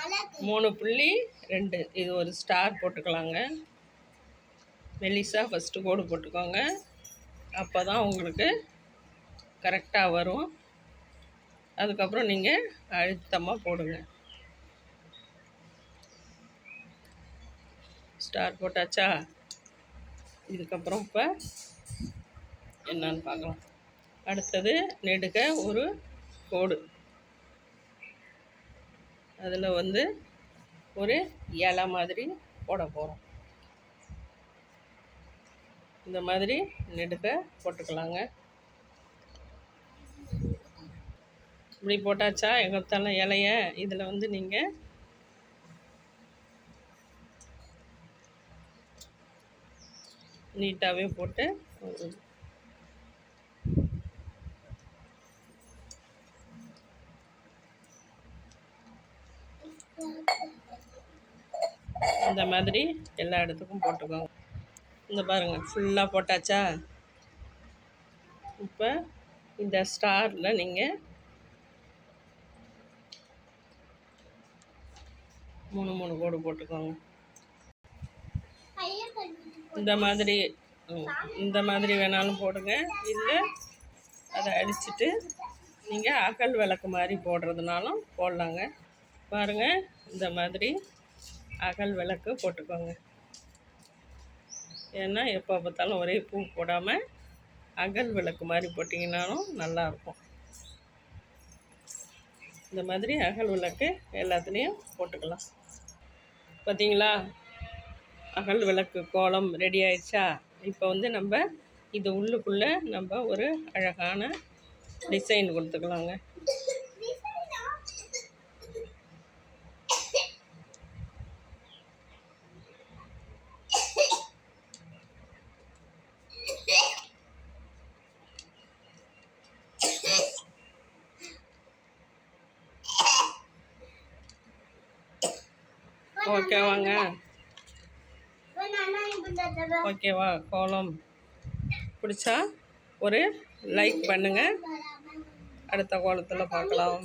3.2 இது ஒரு ஸ்டார் போட்டுக்கலாங்க. மெலிசா ஃபஸ்ட்டு கோடு போட்டுக்கோங்க. அப்போ தான் உங்களுக்கு கரெக்டாக வரும். அதுக்கப்புறம் நீங்கள் அழுத்தமாக போடுங்க. ஸ்டார் போட்டாச்சா? இதுக்கப்புறம் இப்போ என்னன்னு பார்க்கலாம். அடுத்தது நெடுக ஒரு கோடு, அதில் ஒரு இலை மாதிரி போட போகிறோம். இந்த மாதிரி நெடுக போட்டுக்கலாங்க. இப்படி போட்டாச்சா? எங்கத்தாலும் இலைய இதில் நீங்கள் நீட்டாகவே போட்டு இந்த மாதிரி எல்லா இடத்துக்கும் போட்டுக்கோங்க. இந்த பாருங்கள், ஃபுல்லாக போட்டாச்சா? இப்போ இந்த ஸ்டாரில் நீங்கள் 3 கோடு போட்டுக்கோங்க. இந்த மாதிரி வேணாலும் போடுங்க, இல்லை அதை அடிச்சுட்டு நீங்கள் அகல் விளக்கு மாதிரி போடுறதுனாலும் போடலாங்க. பாருங்கள், இந்த மாதிரி அகல் விளக்கு போட்டுக்கோங்க. ஏன்னா எப்போ பார்த்தாலும் ஒரே பூ போடாமல் அகல் விளக்கு மாதிரி போட்டிங்கனாலும் நல்லாயிருக்கும். இந்த மாதிரி அகல் விளக்கு எல்லாத்துலேயும் போட்டுக்கலாம். பார்த்தீங்களா? அகல் விளக்கு கோலம் ரெடி ஆயிடுச்சா? இப்போ நம்ம இது உள்ளுக்குள்ளே நம்ம ஒரு அழகான டிசைன் கொடுத்துக்கலாங்க. ஓகேவாங்க? ஓகேவா? கோலம் பிடிச்சா ஒரு லைக் பண்ணுங்கள். அடுத்த கோலத்தில் பார்க்கலாம்.